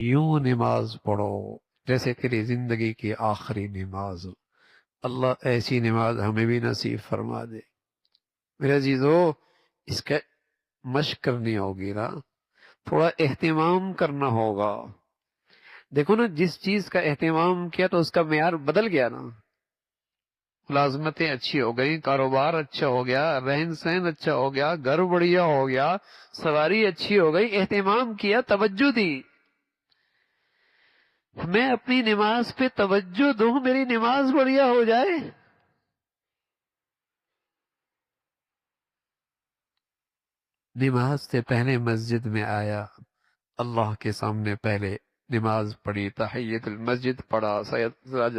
یوں نماز پڑھو جیسے تیری زندگی کی آخری نماز ہو۔ اللہ ایسی نماز ہمیں بھی نصیب فرما دے۔ میرے عزیزو، اس کا مشق کرنی ہوگی نا، تھوڑا اہتمام کرنا ہوگا۔ دیکھو نا، جس چیز کا اہتمام کیا تو اس کا معیار بدل گیا نا۔ ملازمتیں اچھی ہو گئی، کاروبار اچھا ہو گیا، رہن سہن اچھا ہو گیا، گھر بڑھیا ہو گیا، سواری اچھی ہو گئی، اہتمام کیا، توجہ دی۔ میں اپنی نماز پہ توجہ دوں، میری نماز بڑھیا ہو جائے۔ نماز سے پہلے مسجد میں آیا، اللہ کے سامنے پہلے نماز پڑھی، تحیت المسجد پڑھا،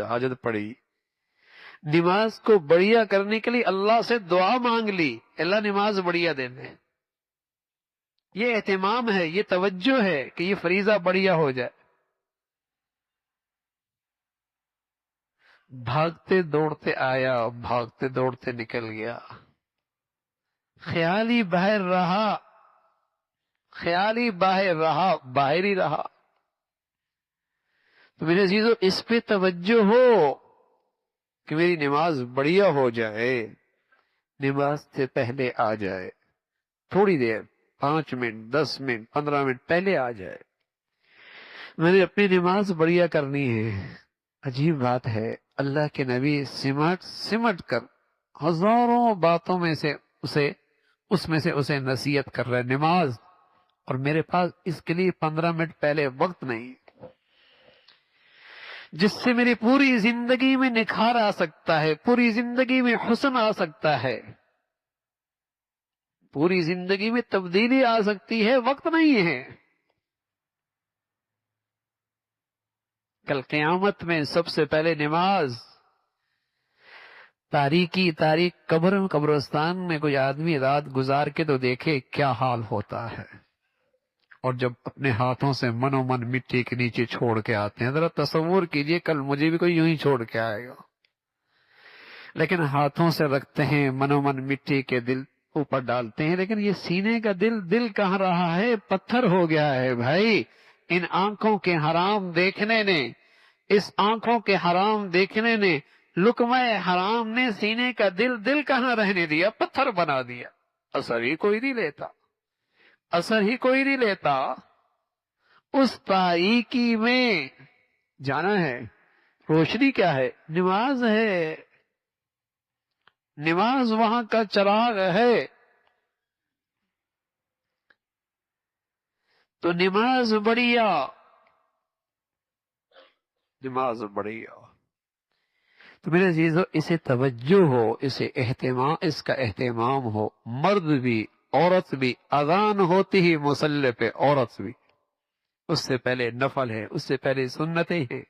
حاجت پڑھی۔ نماز کو بڑھیا کرنے کے لیے اللہ سے دعا مانگ لی، اللہ نماز بڑھیا دے دے۔ یہ اہتمام ہے، یہ توجہ ہے کہ یہ فریضہ بڑھیا ہو جائے۔ بھاگتے دوڑتے آیا، بھاگتے دوڑتے نکل گیا، خیال ہی باہر رہا، خیال ہی باہر رہا، باہر ہی رہا۔ تو میرے عزیزو، اس پہ توجہ ہو کہ میری نماز بڑھیا ہو جائے، نماز سے پہلے آ جائے، تھوڑی دیر، 5 منٹ، 10 منٹ، 15 منٹ پہلے آ جائے۔ میں نے اپنی نماز بڑھیا کرنی ہے۔ عجیب بات ہے، اللہ کے نبی سمٹ سمٹ کر ہزاروں باتوں میں سے اسے نصیحت کر رہے نماز، اور میرے پاس اس کے لیے 15 منٹ پہلے وقت نہیں، جس سے میری پوری زندگی میں نکھار آ سکتا ہے، پوری زندگی میں حسن آ سکتا ہے، پوری زندگی میں تبدیلی آ سکتی ہے، وقت نہیں ہے۔ کل قیامت میں سب سے پہلے نماز۔ تاریکی تاریک قبرستان میں کوئی آدمی رات گزار کے تو دیکھے کیا حال ہوتا ہے، اور جب اپنے ہاتھوں سے من و من مٹی کے نیچے چھوڑ کے آتے ہیں، ذرا تصور کیجئے کل مجھے بھی کوئی یوں ہی چھوڑ کے آئے گا، لیکن ہاتھوں سے رکھتے ہیں، من و من مٹی کے دل اوپر ڈالتے ہیں، لیکن یہ سینے کا دل کہاں رہا ہے؟ پتھر ہو گیا ہے بھائی۔ ان آنکھوں کے حرام دیکھنے نے، اس آنکھوں کے حرام دیکھنے نے، لقمہ حرام نے سینے کا دل کہاں رہنے دیا؟ پتھر بنا دیا۔ اثر ہی کوئی نہیں لیتا، اثر ہی کوئی نہیں لیتا۔ اس تاریکی میں جانا ہے، روشنی کیا ہے؟ نماز ہے، نماز وہاں کا چراغ ہے۔ تو نماز بڑھیا، نماز بڑھیا۔ تو میرے عزیزو، اسے توجہ ہو، اسے اہتمام، اس کا اہتمام ہو، مرد بھی عورت بھی۔ اذان ہوتی ہی مصلی پہ عورت بھی، اس سے پہلے نفل ہے، اس سے پہلے سنتیں ہیں۔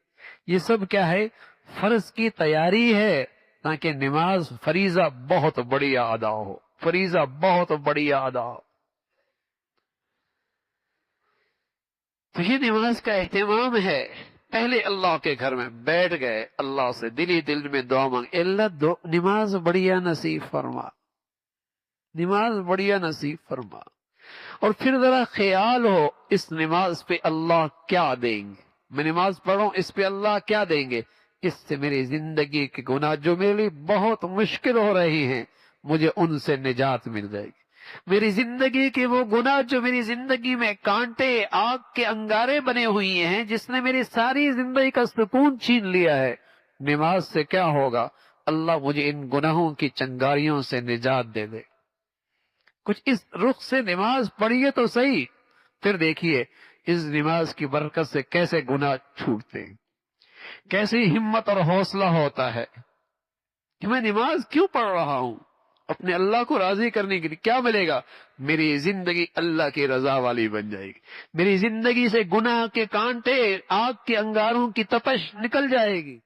یہ سب کیا ہے؟ فرض کی تیاری ہے، تاکہ نماز فریضہ بہت بڑھیا ادا ہو، فریضہ بہت بڑھیا ادا ہو۔ تو یہ نماز کا اہتمام ہے۔ پہلے اللہ کے گھر میں بیٹھ گئے، اللہ سے دل میں دعا مانگ، اللہ نماز بڑھیا نصیب فرما، نماز بڑھیا نصیب فرما۔ اور پھر ذرا خیال ہو اس نماز پہ اللہ کیا دیں گے۔ میں نماز پڑھ رہا ہوں، اس پہ اللہ کیا دیں گے؟ اس سے میری زندگی کے گناہ جو میرے لیے بہت مشکل ہو رہی ہیں، مجھے ان سے نجات مل جائے گی۔ میری زندگی کے وہ گناہ جو میری زندگی میں کانٹے، آگ کے انگارے بنے ہوئی ہیں، جس نے میری ساری زندگی کا سکون چھین لیا ہے، نماز سے کیا ہوگا؟ اللہ مجھے ان گناہوں کی چنگاریوں سے نجات دے دے۔ کچھ اس رخ سے نماز پڑھیے تو صحیح، پھر دیکھیے اس نماز کی برکت سے کیسے گناہ چھوٹتے ہیں، کیسی ہمت اور حوصلہ ہوتا ہے کہ میں نماز کیوں پڑھ رہا ہوں؟ اپنے اللہ کو راضی کرنے کے لیے۔ کیا ملے گا؟ میری زندگی اللہ کی رضا والی بن جائے گی، میری زندگی سے گناہ کے کانٹے، آگ کے انگاروں کی تپش نکل جائے گی۔